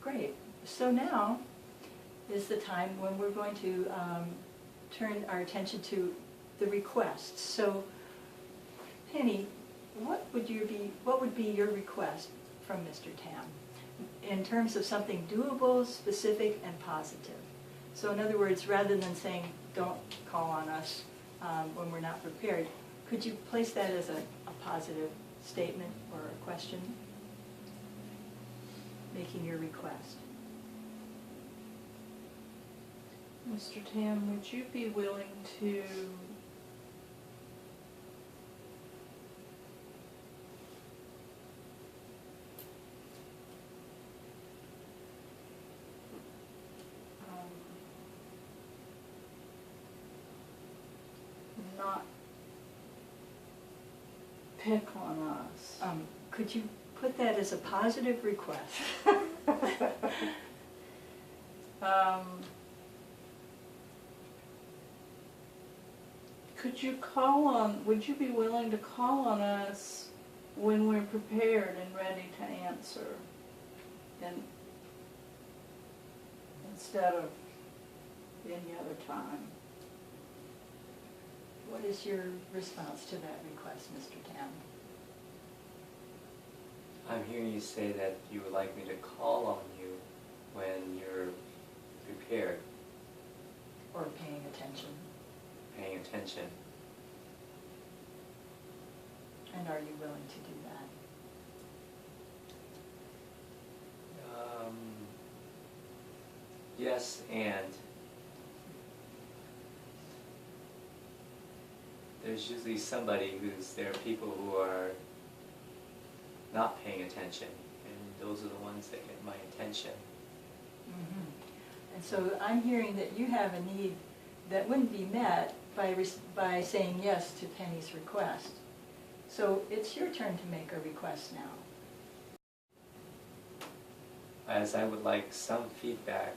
Great. So now is the time when we're going to turn our attention to the requests. So, Penny, what would be your request from Mr. Tam in terms of something doable, specific, and positive? So in other words, rather than saying, don't call on us when we're not prepared, could you place that as a positive statement or a question? Making your request. Mr. Tam, would you be willing to not pick on us? Could you put that as a positive request? Would you be willing to call on us when we're prepared and ready to answer? And instead of any other time. What is your response to that request, Mr. Tam? I'm hearing you say that you would like me to call on you when you're prepared. Or paying attention. Paying attention. And are you willing to do that? Yes, and there's usually somebody there are people who are not paying attention, and those are the ones that get my attention. Mm-hmm. And so I'm hearing that you have a need that wouldn't be met by saying yes to Penny's request. So it's your turn to make a request now. As I would like some feedback,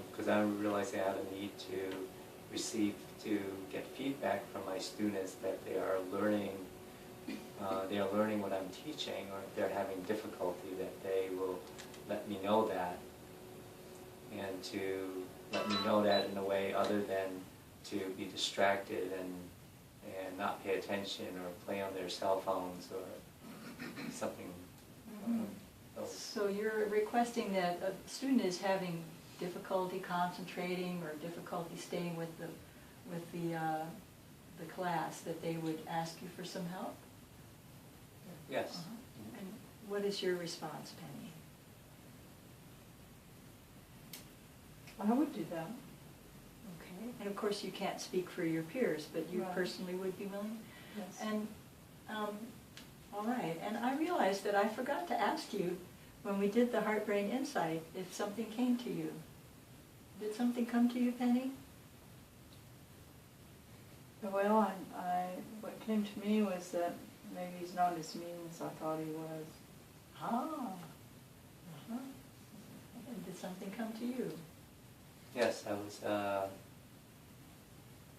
because I'm realizing I have a need to get feedback from my students that they are learning what I'm teaching, or if they're having difficulty, that they will let me know that, and to let me know that in a way other than to be distracted and not pay attention or play on their cell phones or something. Mm-hmm. So you're requesting that a student is having difficulty concentrating or difficulty staying with the class, that they would ask you for some help? Yes. Uh-huh. And what is your response, Penny? I would do that. Okay. And of course you can't speak for your peers, but you Right. personally would be willing? Yes. And, all right. And I realized that I forgot to ask you when we did the Heart Brain Insight if something came to you. Did something come to you, Penny? Well, what came to me was that maybe he's not as mean as I thought he was. Ah. Uh-huh. And did something come to you? Yes, I was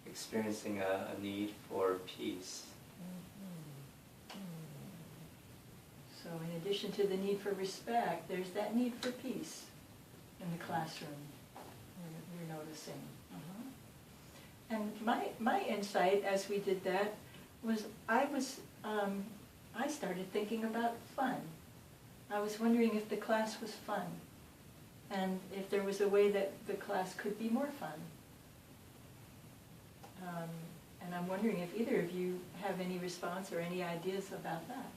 experiencing a need for peace. So in addition to the need for respect, there's that need for peace in the classroom, you're noticing. Uh-huh. And my insight as we did that was I started thinking about fun. I was wondering if the class was fun and if there was a way that the class could be more fun. And I'm wondering if either of you have any response or any ideas about that.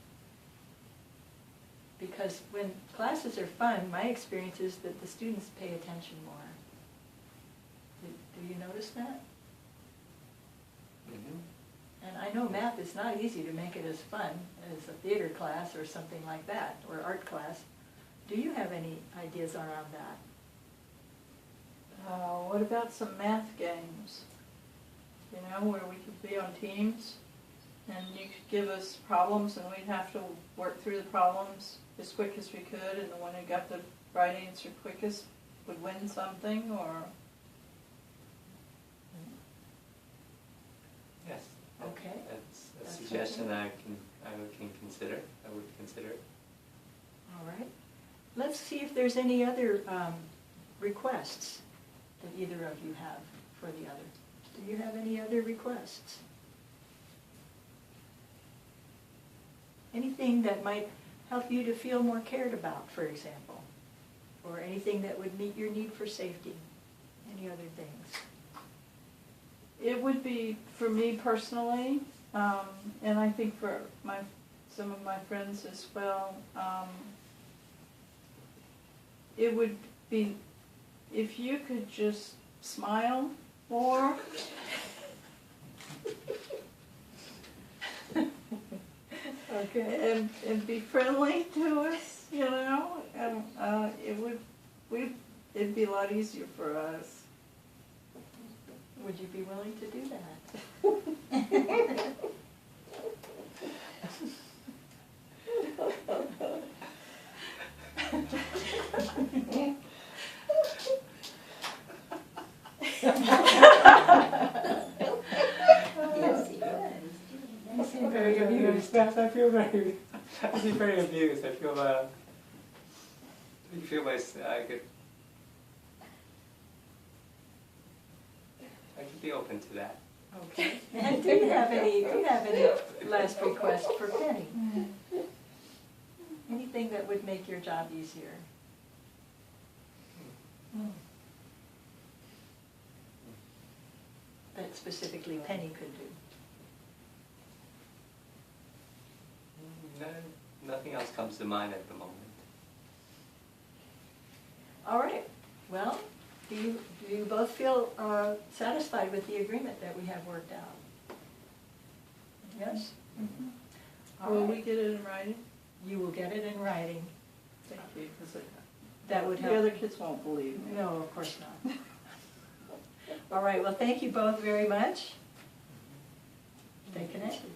Because when classes are fun, my experience is that the students pay attention more. Do you notice that? Mm-hmm. And I know math is not easy to make it as fun as a theater class or something like that, or art class. Do you have any ideas around that? What about some math games? You know, where we could be on teams and you could give us problems and we'd have to work through the problems as quick as we could, and the one who got the right answer quickest would win something, or... Yes. Okay. That's a suggestion okay. I would consider. I would consider it. All right. let's see if there's any other requests that either of you have for the other. Do you have any other requests? Anything that might help you to feel more cared about, for example? Or anything that would meet your need for safety? Any other things? It would be, for me personally, and I think for some of my friends as well, it would be if you could just smile more. Okay. And be friendly to us, you know, and it'd be a lot easier for us. Would you be willing to do that? Yes, he was. I seem very amused. Beth, I feel very amused. I feel I could be open to that. Okay. And do you have any last requests for Penny? Anything that would make your job easier? That specifically Penny could do? Nothing else comes to mind at the moment. All right. Well, do you both feel satisfied with the agreement that we have worked out? Yes? All Will right. we get it in writing? You will get it in writing. Thank you, because That would help. the other kids won't believe me. No, of course not. All right, well, thank you both very much. Stay connected.